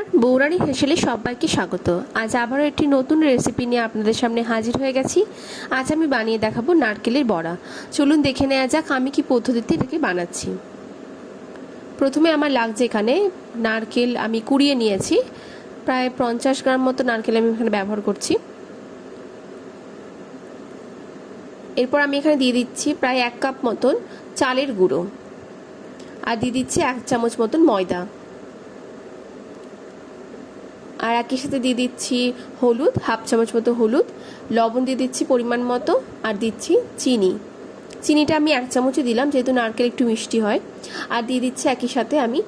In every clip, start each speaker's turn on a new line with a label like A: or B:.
A: নমস্কার, বৌরানী হেসেলে সবাইকে স্বাগত। আজ আবারও একটি নতুন রেসিপি নিয়ে আপনাদের সামনে হাজির হয়ে গেছি। আজ আমি বানিয়ে দেখাবো নারকেলের বড়া। চলুন দেখে নেওয়া যাক আমি কি পদ্ধতিতে এটাকে বানাচ্ছি। প্রথমে আমার লাগছে এখানে নারকেল আমি কুড়িয়ে নিয়েছি, প্রায় 50 গ্রাম মতো নারকেল আমি এখানে ব্যবহার করছি। এরপর আমি এখানে দিয়ে দিচ্ছি প্রায় 1 কাপ মতন চালের গুঁড়ো, আর দিয়ে দিচ্ছি 1 চামচ মতন ময়দা, আর একই সাথে দিয়ে দিচ্ছি হলুদ, 1/2 চামচ মতো হলুদ, লবণ দিয়ে দিচ্ছি পরিমাণ মতো, আর দিচ্ছি চিনিটা আমি 1 চামচই দিলাম যেহেতু নারকেল একটু মিষ্টি হয়। আর দিয়ে দিচ্ছি একই সাথে আমি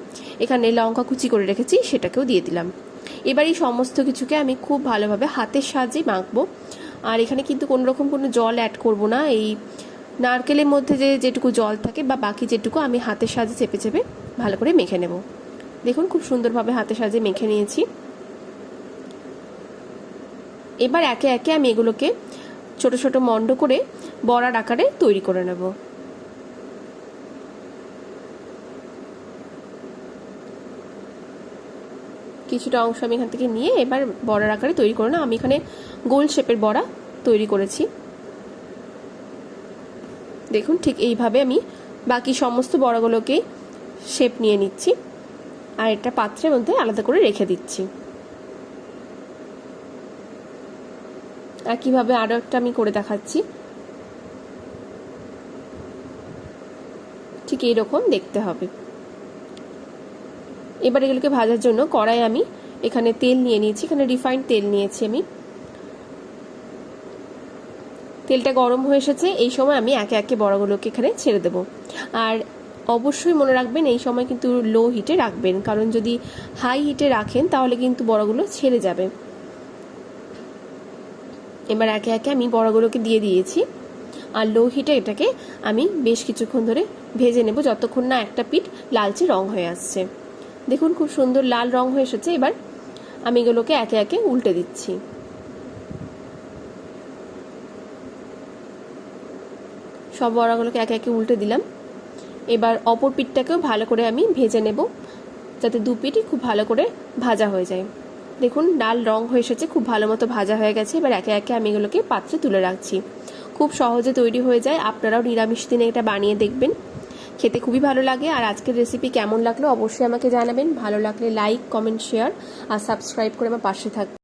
A: এখানে লঙ্কা কুচি করে রেখেছি সেটাকেও দিয়ে দিলাম। এবার এই সমস্ত কিছুকে আমি খুব ভালোভাবে হাতের সাহায্যে মাখবো। আর এখানে কিন্তু কোনো রকম কোনো জল অ্যাড করব না। এই নারকেলের মধ্যে যেটুকু জল থাকে বা বাকি যেটুকু আমি হাতের সাহায্যে চেপে চেপে ভালো করে মেখে নেব। দেখুন খুব সুন্দরভাবে হাতের সাহায্যে মেখে নিয়েছি। এবার একে একে আমি এগুলোকে ছোট ছোট মন্ড করে বড়ার আকারে তৈরি করে নেব। কিছুটা অংশ আমি এখান থেকে নিয়ে এবার বড়ার আকারে তৈরি করে না, আমি এখানে গোল শেপের বড়া তৈরি করেছি। দেখুন ঠিক এইভাবে আমি বাকি সমস্ত বড়াগুলোকে শেপ নিয়ে নিচ্ছি, আর একটা পাত্রের মধ্যে আলাদা করে রেখে দিচ্ছি। একইভাবে আরও একটা আমি করে দেখাচ্ছি। ঠিক এইরকম দেখতে হবে। এবার এগুলোকে ভাজার জন্য কড়াই আমি এখানে তেল নিয়ে নিয়েছি, এখানে রিফাইন্ড তেল নিয়েছি আমি। তেলটা গরম হয়ে এসেছে, এই সময় আমি একে একে বড়াগুলোকে এখানে ছেড়ে দেব। আর অবশ্যই মনে রাখবেন এই সময় কিন্তু লো হিটে রাখবেন, কারণ যদি হাই হিটে রাখেন তাহলে কিন্তু বড়াগুলো ছেড়ে যাবে। এবার একে একে আমি বড়াগুলোকে দিয়ে দিয়েছি, আর লো হিটে এটাকে আমি বেশ কিছুক্ষণ ধরে ভেজে নেব যতক্ষণ না একটা পিঠ লালচে রং হয়ে আসছে। দেখুন খুব সুন্দর লাল রং হয়ে এসেছে। এবার আমি এগুলোকে একে একে উল্টে দিচ্ছি। সব বড়াগুলোকে একে একে উল্টে দিলাম। এবার অপর পিঠটাকেও ভালো করে আমি ভেজে নেব যাতে দু পিঠই খুব ভালো করে ভাজা হয়ে যায়। দেখুন লাল রং হয়ে এসেছে, খুব ভালো মতো ভাজা হয়ে গেছে। এবার একে একে আমি এগুলোকে পাত্রে তুলে রাখছি। খুব সহজে তৈরি হয়ে যায়, আপনারাও নিরামিষ দিনে এটা বানিয়ে দেখবেন, খেতে খুবই ভালো লাগে। আর আজকের রেসিপি কেমন লাগলো অবশ্যই আমাকে জানাবেন। ভালো লাগলে লাইক, কমেন্ট, শেয়ার আর সাবস্ক্রাইব করে আমার পাশে থাকবেন।